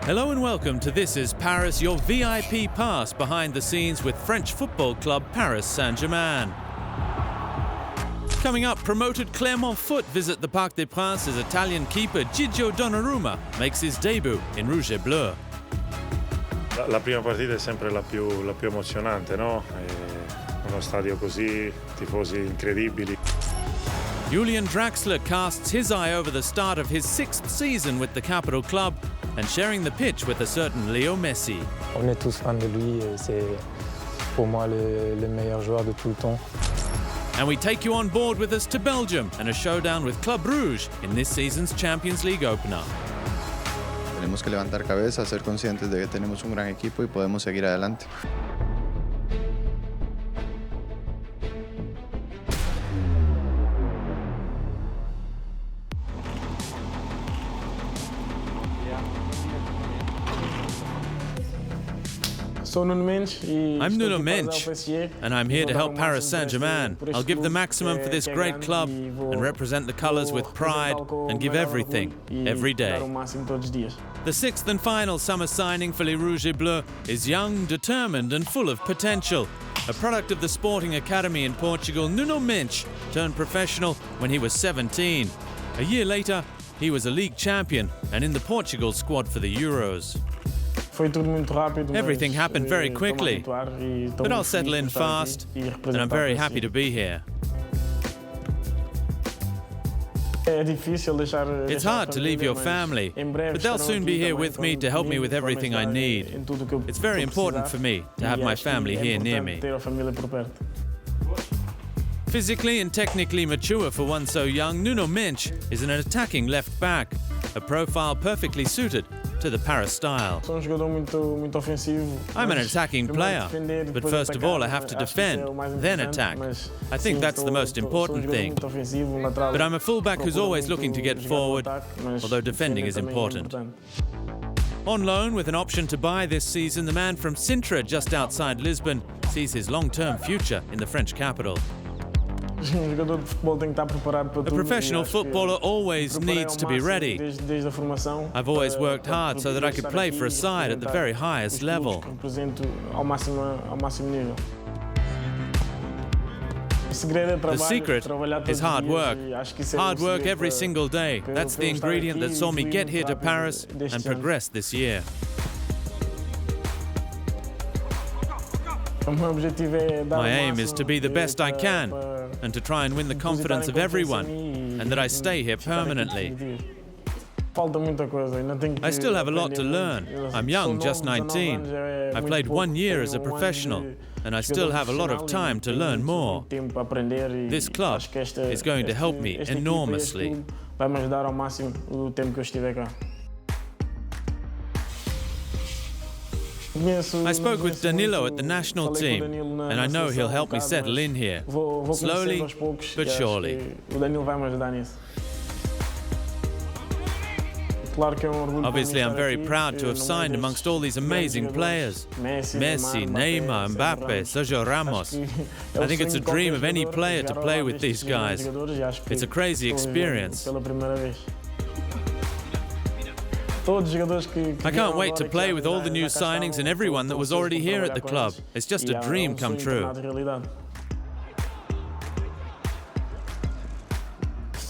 Hello and welcome to This is Paris, your VIP pass behind the scenes with French football club Paris Saint-Germain. Coming up, promoted Clermont Foot visit the Parc des Princes as Italian keeper Gigio Donnarumma makes his debut in Rouge et Bleu. La prima partita è sempre la più emozionante, no? Uno stadio così, tifosi incredibili. Julian Draxler casts his eye over the start of his 6th season with the capital club and sharing the pitch with a certain Leo Messi. On est tous fans de lui, c'est pour moi le meilleur joueur de tout le temps. And we take you on board with us to Belgium and a showdown with Club Rouge in this season's Champions League opener. Tenemos que levantar cabeza, ser conscientes de que tenemos un gran equipo y podemos seguir adelante. I'm Nuno Mensch, and I'm here to help Paris Saint-Germain. I'll give the maximum for this great club and represent the colours with pride and give everything, every day. The 6th and final summer signing for Les Rouges et Bleus is young, determined and full of potential. A product of the Sporting Academy in Portugal, Nuno Mensch turned professional when he was 17. A year later, he was a league champion and in the Portugal squad for the Euros. Everything happened very quickly, but I'll settle in fast, and I'm very happy to be here. It's hard to leave your family, but they'll soon be here with me to help me with everything I need. It's very important for me to have my family here near me. Physically and technically mature for one so young, Nuno Mensch is an attacking left back, a profile perfectly suited to the Paris style. I'm an attacking player, but first of all I have to defend, then attack. I think that's the most important thing. But I'm a fullback who's always looking to get forward, although defending is important. On loan with an option to buy this season, the man from Sintra just outside Lisbon sees his long-term future in the French capital. A professional footballer always needs to be ready. I've always worked hard so that I could play for a side at the very highest level. The secret is hard work. Hard work every single day. That's the ingredient that saw me get here to Paris and progress this year. My aim is to be the best I can and to try and win the confidence of everyone, and that I stay here permanently. I still have a lot to learn. I'm young, just 19. I played 1 year as a professional, and I still have a lot of time to learn more. This club is going to help me enormously. I spoke with Danilo at the national team, and I know he'll help me settle in here, slowly but surely. Obviously, I'm very proud to have signed amongst all these amazing players. Messi, Neymar, Mbappe, Sergio Ramos. I think it's a dream of any player to play with these guys. It's a crazy experience. I can't wait to play with all the new signings and everyone that was already here at the club. It's just a dream come true.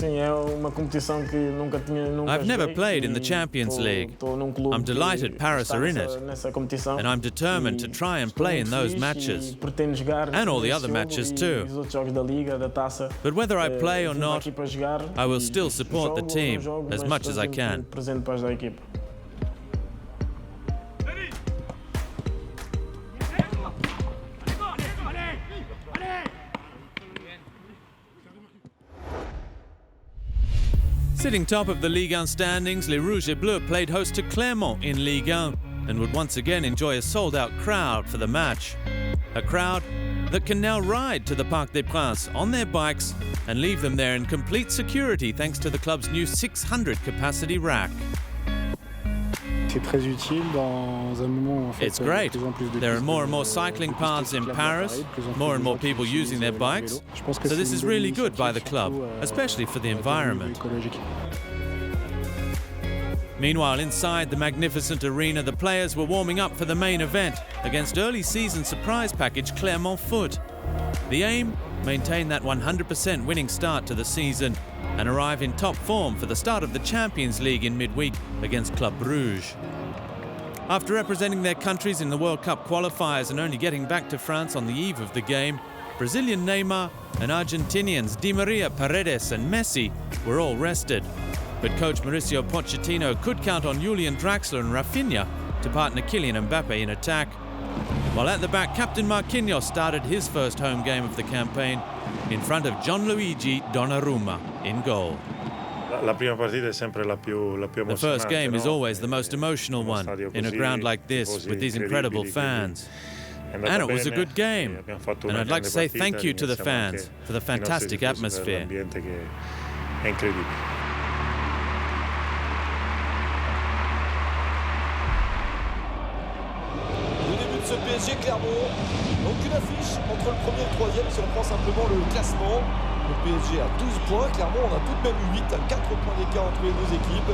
I've never played in the Champions League. I'm delighted Paris are in it, and I'm determined to try and play in those matches, and all the other matches too. But whether I play or not, I will still support the team as much as I can. Sitting top of the Ligue 1 standings, Les Rouges et Bleus played host to Clermont in Ligue 1 and would once again enjoy a sold-out crowd for the match. A crowd that can now ride to the Parc des Princes on their bikes and leave them there in complete security thanks to the club's new 600-capacity rack. It's great. There are more and more cycling paths in Paris, more and more people using their bikes. So this is really good by the club, especially for the environment. Meanwhile, inside the magnificent arena, the players were warming up for the main event against early season surprise package Clermont Foot. The aim? Maintain that 100% winning start to the season and arrive in top form for the start of the Champions League in midweek against Club Brugge. After representing their countries in the World Cup qualifiers and only getting back to France on the eve of the game, Brazilian Neymar and Argentinians Di Maria, Paredes and Messi were all rested. But coach Mauricio Pochettino could count on Julian Draxler and Rafinha to partner Kylian Mbappe in attack. While at the back, Captain Marquinhos started his first home game of the campaign in front of Gianluigi Donnarumma in goal. The first game is always the most emotional one in a ground like this with these incredible fans. And it was a good game. And I'd like to say thank you to the fans for the fantastic atmosphere. Ce PSG Clermont, donc une affiche entre le premier et le troisième si on prend simplement le classement. Le PSG a 12 points, Clermont on a tout de même 8, à 4 points d'écart entre les deux équipes.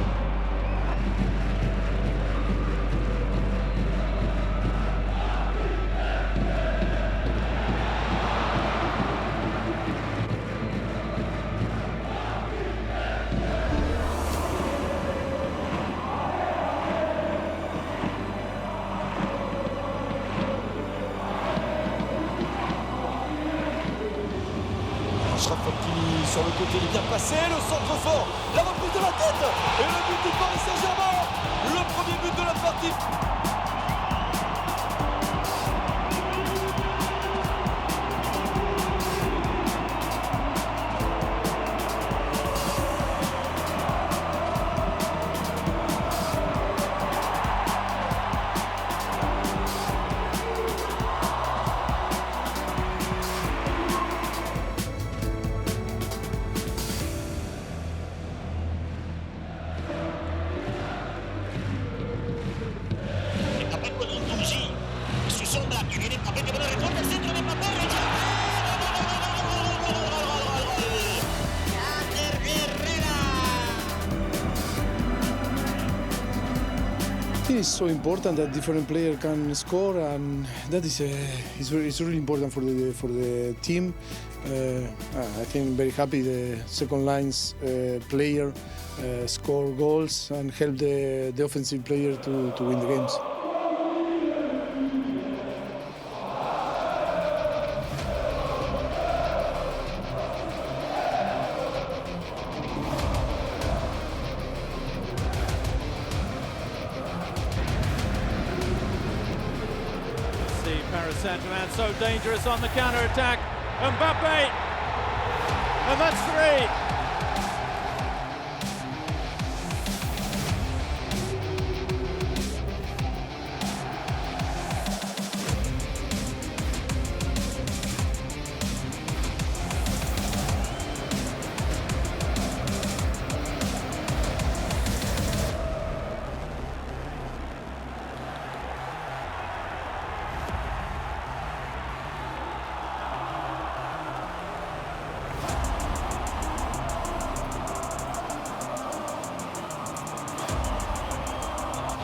Sur le côté, il est bien passé, le centre fort, la reprise de la tête et le but du Paris Saint-Germain, le premier but de la partie. It's so important that different players can score, and that is it's really important for the team. I think very happy the second line's player score goals and help the offensive player to win the games. Saint-Germain so dangerous on the counter-attack. Mbappe! And that's 3!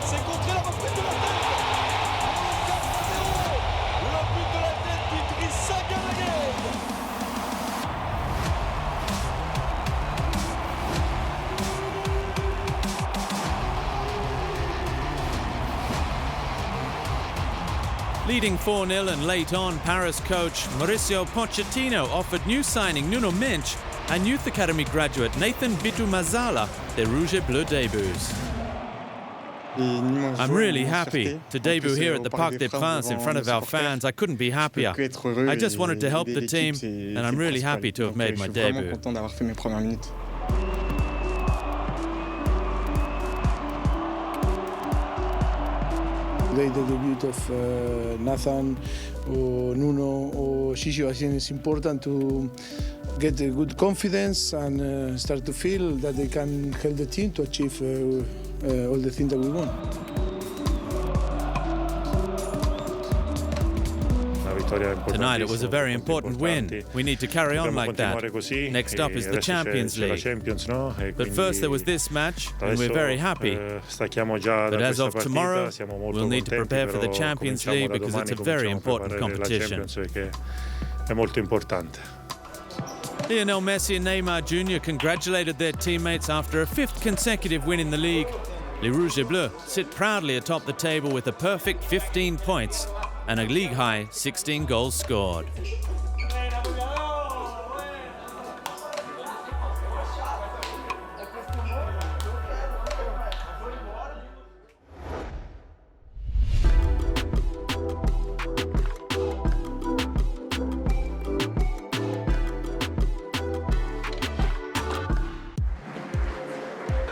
C'est contré la reprise de la tête. Le 4-0. Le but de la tête d'Idriss Saint-Germain. Leading 4-0 and late on, Paris coach Mauricio Pochettino offered new signing Nuno Mendes and Youth Academy graduate Nathan Bitu Mazala their Rouge et Bleu debuts. I'm really happy to debut here at the Parc des Princes in front of our fans. I couldn't be happier. I just wanted to help the team, and I'm really happy to have made my debut. The debut of Nathan or Nuno or Shisho, I think it's important to get a good confidence and start to feel that they can help the team to achieve all the things that we want. Tonight it was a very important win. We need to carry on like that. Next up is the Champions League. But first there was this match, and we're very happy. But as of tomorrow, we'll need to prepare for the Champions League because it's a very important competition. Lionel Messi and Neymar Jr. congratulated their teammates after a 5th consecutive win in the league. Les Rouges et Bleus sit proudly atop the table with a perfect 15 points and a league-high 16 goals scored.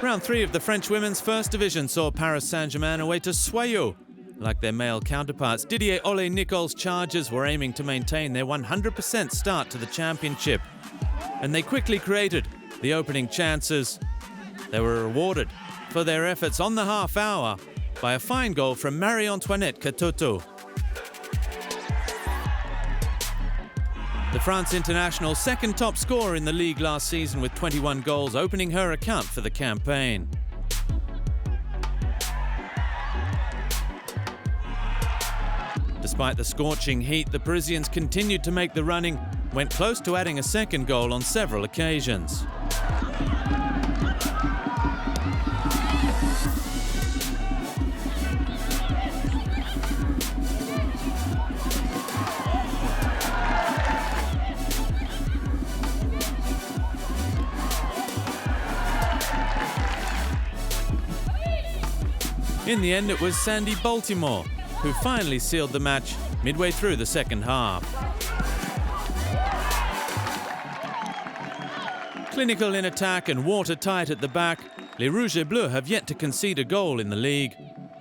Round 3 of the French women's first division saw Paris Saint-Germain away to Soyaux. Like their male counterparts, Didier Ole-Nicol's Chargers were aiming to maintain their 100% start to the championship. And they quickly created the opening chances. They were rewarded for their efforts on the half hour by a fine goal from Marie-Antoinette Katoto. The France international's second top scorer in the league last season with 21 goals, opening her account for the campaign. Despite the scorching heat, the Parisians continued to make the running, went close to adding a second goal on several occasions. In the end, it was Sandy Baltimore who finally sealed the match midway through the second half. Clinical in attack and watertight at the back, Les Rouges et Bleus have yet to concede a goal in the league.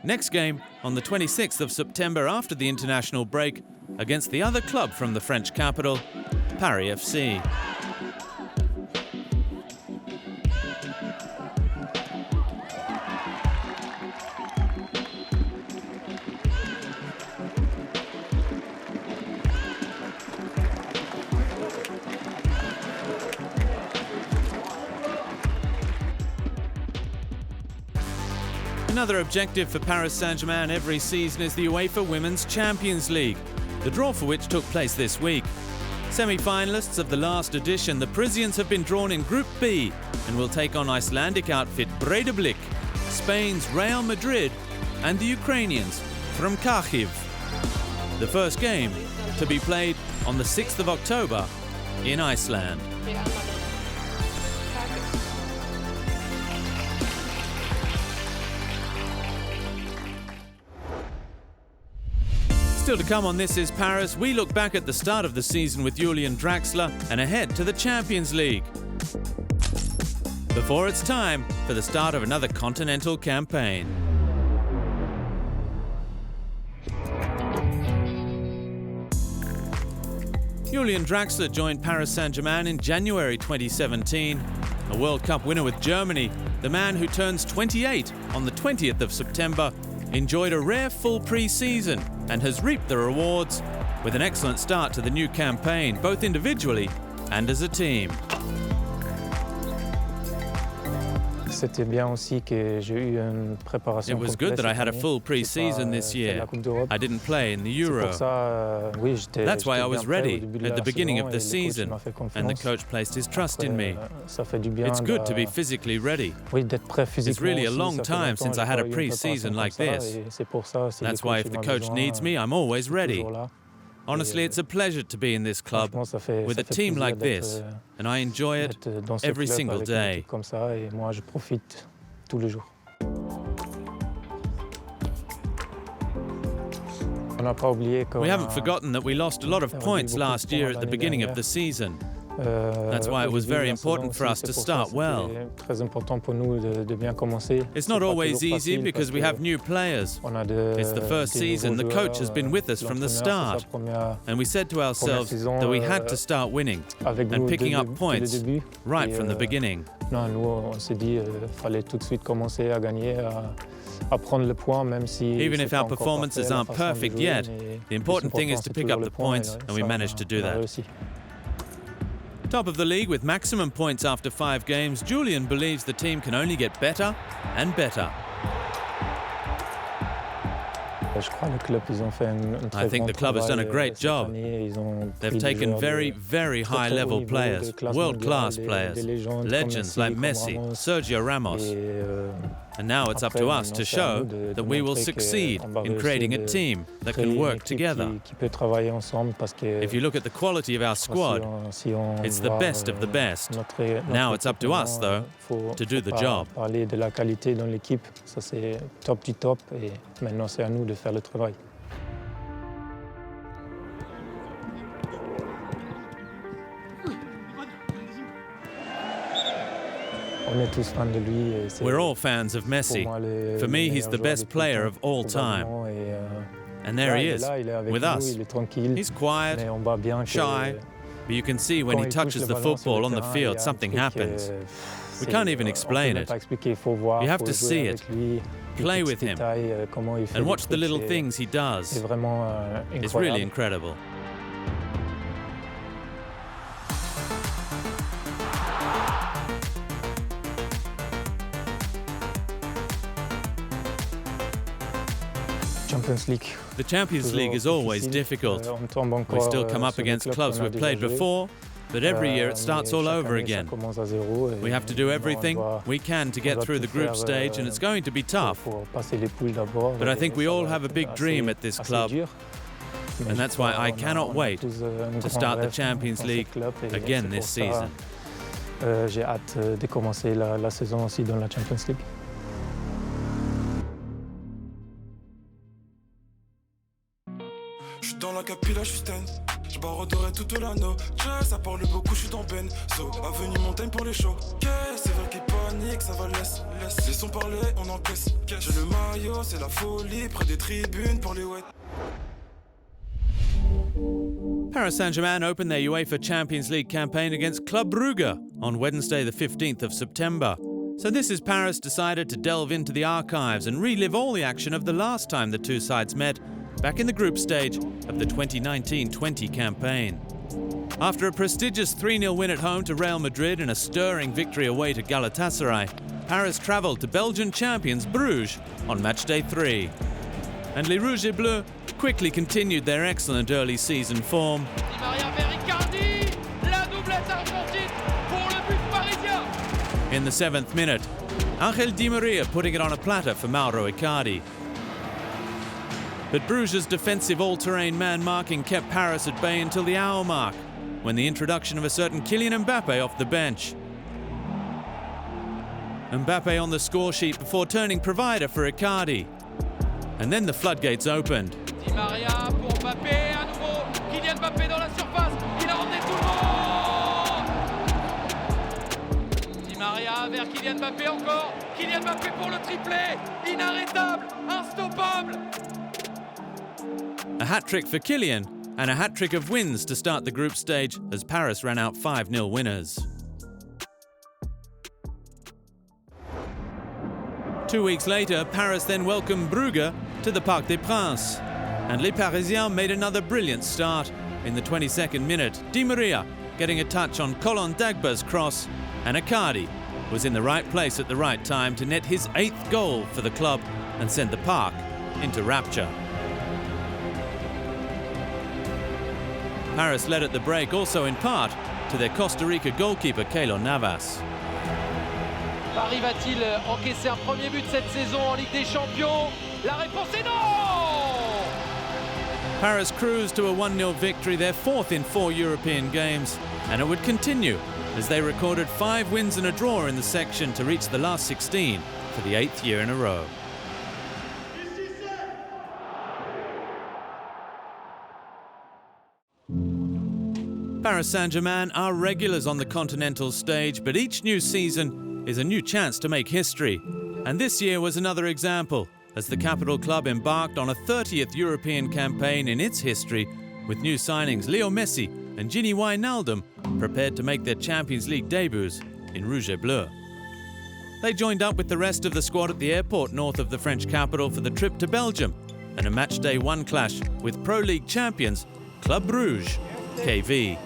Next game on the 26th of September after the international break against the other club from the French capital, Paris FC. Another objective for Paris Saint-Germain every season is the UEFA Women's Champions League, the draw for which took place this week. Semi-finalists of the last edition, the Parisians have been drawn in Group B and will take on Icelandic outfit Breiðablik, Spain's Real Madrid, and the Ukrainians from Kharkiv. The first game to be played on the 6th of October in Iceland. Still to come on This Is Paris, we look back at the start of the season with Julian Draxler and ahead to the Champions League. Before it's time for the start of another continental campaign. Julian Draxler joined Paris Saint-Germain in January 2017. A World Cup winner with Germany, the man who turns 28 on the 20th of September enjoyed a rare full pre-season and has reaped the rewards with an excellent start to the new campaign, both individually and as a team. It was good that I had a full pre-season this year. I didn't play in the Euro. That's why I was ready at the beginning of the season, and the coach placed his trust in me. It's good to be physically ready. It's really a long time since I had a pre-season like this. That's why if the coach needs me, I'm always ready. Honestly, it's a pleasure to be in this club with a team like this, and I enjoy it every single day. We haven't forgotten that we lost a lot of points last year at the beginning of the season. That's why it was very important for us to start well. It's not always easy because we have new players. It's the first season, the coach has been with us from the start. And we said to ourselves that we had to start winning and picking up points right from the beginning. Even if our performances aren't perfect yet, the important thing is to pick up the points, and we managed to do that. Top of the league with maximum points after 5 games, Julian believes the team can only get better and better. I think the club has done a great job. They've taken very, very high-level players, world-class players, legends like Messi, Sergio Ramos. And now it's up to us to show that we will succeed in creating a team that can work together. If you look at the quality of our squad, it's the best of the best. Now it's up to us, though, to do the job. We're all fans of Messi. For me, he's the best player of all time. And there he is, with us. He's quiet, shy, but you can see when he touches the football on the field, something happens. We can't even explain it. You have to see it, play with him, and watch the little things he does. It's really incredible. The Champions League is always difficult. We still come up against clubs we've played before, but every year it starts all over again. We have to do everything we can to get through the group stage, and it's going to be tough. But I think we all have a big dream at this club, and that's why I cannot wait to start the Champions League again this season. J'ai hâte de commencer la saison aussi dans la Champions League. Dans la capilla, je suis stand. Je baroderai toute l'anneau. Ça parle beaucoup, je suis dans Ben. So, avenue Montagne pour les shows. C'est vrai qu'ils paniquent, ça va laisse. Laissons parler, on encaisse. J'ai le maillot, c'est la folie. Près des tribunes pour les wet. Paris Saint-Germain opened their UEFA Champions League campaign against Club Brugge on Wednesday the 15th of September. So this is Paris decided to delve into the archives and relive all the action of the last time the two sides met, back in the group stage of the 2019-20 campaign. After a prestigious 3-0 win at home to Real Madrid and a stirring victory away to Galatasaray, Paris travelled to Belgian champions Bruges on matchday 3. And Les Rouges et Bleus quickly continued their excellent early season form. Di Maria vers Icardi, la doublette argentine pour le but parisien. In the 7th minute, Angel Di Maria putting it on a platter for Mauro Icardi. But Bruges' defensive all-terrain man-marking kept Paris at bay until the hour mark, when the introduction of a certain Kylian Mbappe off the bench. Mbappe on the score sheet before turning provider for Icardi. And then the floodgates opened. Di Maria pour Mbappé, à nouveau. Kylian Mbappé dans la surface. Il a emmené tout le monde. Di Maria vers Kylian Mbappé encore. Kylian Mbappé pour le triplé. Inarrêtable, instoppable. A hat-trick for Kylian and a hat-trick of wins to start the group stage as Paris ran out 5-0 winners. 2 weeks later, Paris then welcomed Brugge to the Parc des Princes. And Les Parisiens made another brilliant start. In the 22nd minute, Di Maria getting a touch on Colin Dagba's cross, and Icardi was in the right place at the right time to net his 8th goal for the club and send the park into rapture. Paris led at the break also in part to their Costa Rica goalkeeper Keylor Navas. Paris va-t-il encaisser un premier but cette saison en Ligue des Champions? La réponse est non! Paris cruised to a 1-0 victory, their 4th in 4 European games, and it would continue as they recorded 5 wins and a draw in the section to reach the last 16 for the 8th year in a row. Paris Saint-Germain are regulars on the continental stage, but each new season is a new chance to make history. And this year was another example, as the capital club embarked on a 30th European campaign in its history, with new signings Leo Messi and Gini Wijnaldum prepared to make their Champions League debuts in Rouge et Bleu. they joined up with the rest of the squad at the airport north of the French capital for the trip to Belgium and a matchday 1 clash with Pro League champions Club Brugge, KV.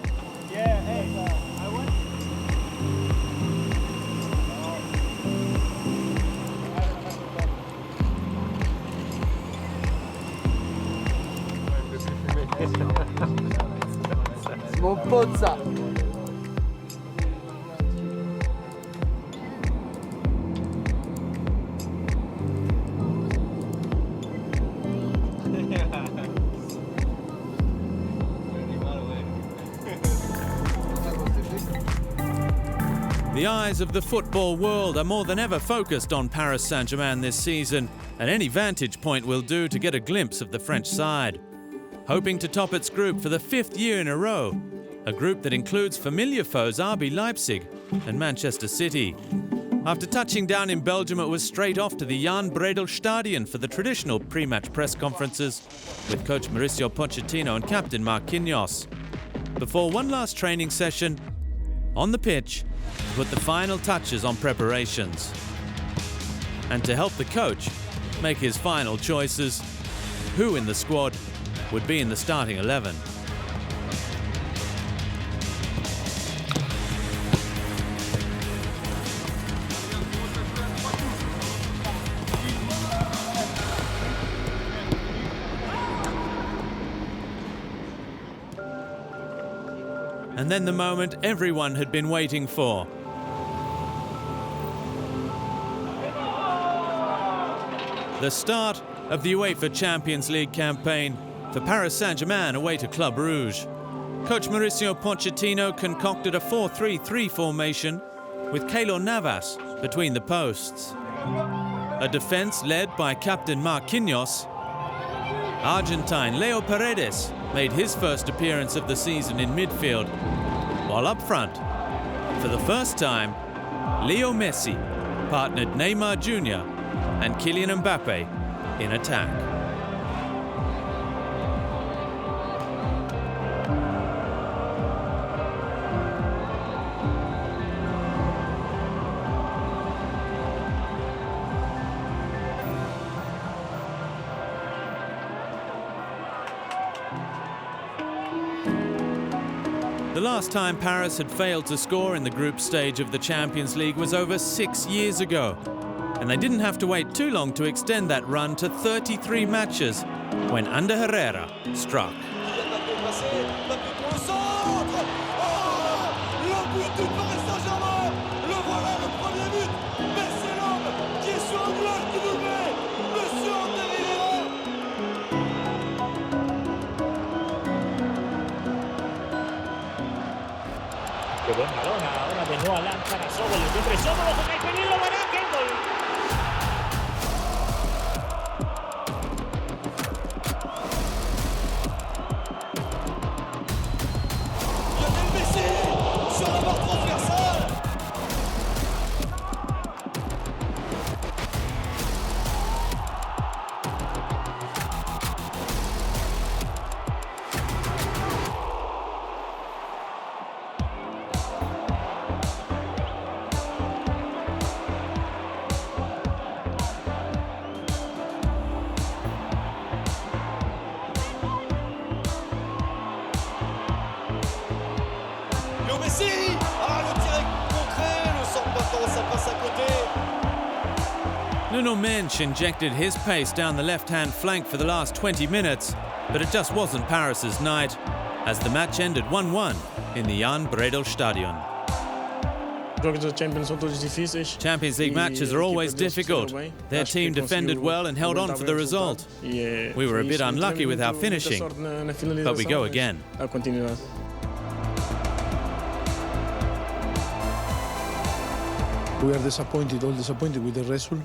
The eyes of the football world are more than ever focused on Paris Saint-Germain this season, and any vantage point will do to get a glimpse of the French side. Hoping to top its group for the 5th year in a row, a group that includes familiar foes RB Leipzig and Manchester City. After touching down in Belgium, it was straight off to the Jan Bredel Stadion for the traditional pre-match press conferences with coach Mauricio Pochettino and captain Marquinhos. Before one last training session on the pitch, to put the final touches on preparations. And to help the coach make his final choices, who in the squad would be in the starting 11. And then the moment everyone had been waiting for. The start of the UEFA Champions League campaign for Paris Saint-Germain away to Club Brugge. Coach Mauricio Pochettino concocted a 4-3-3 formation with Keylor Navas between the posts. A defense led by captain Marquinhos. Argentine Leo Paredes made his first appearance of the season in midfield, while up front, for the first time, Leo Messi partnered Neymar Jr. and Kylian Mbappe in attack. The last time Paris had failed to score in the group stage of the Champions League was over 6 years ago. And they didn't have to wait too long to extend that run to 33 matches when Ander Herrera struck. Qué buen balón, ahora de nuevo lanzan a Sobol, entre Sobol con el peligro, verá que gol. Lionel Messi sur la barre transversale. Messi, le tir est contré, le centre battant, ça passe à côté. Nuno Mendes injected his pace down the left-hand flank for the last 20 minutes, but it just wasn't Paris's night, as the match ended 1-1 in the Jan Bredel Stadion. Champions League matches are always difficult. Their team defended well and held on for the result. We were a bit unlucky with our finishing, but we go again. We are disappointed, all disappointed with the result.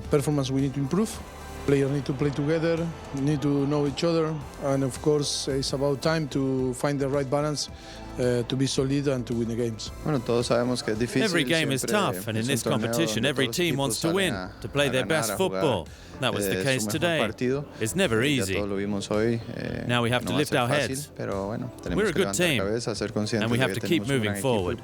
Performance we need to improve. Players need to play together, need to know each other, and of course it's about time to find the right balance to be solid and to win the games. Bueno, todos sabemos que es difícil. Every game is tough, and in this competition every team wants to win, to play their best football. That was the case today. It's never easy. Now we have to lift our heads. We're a good team, and we have to keep moving forward.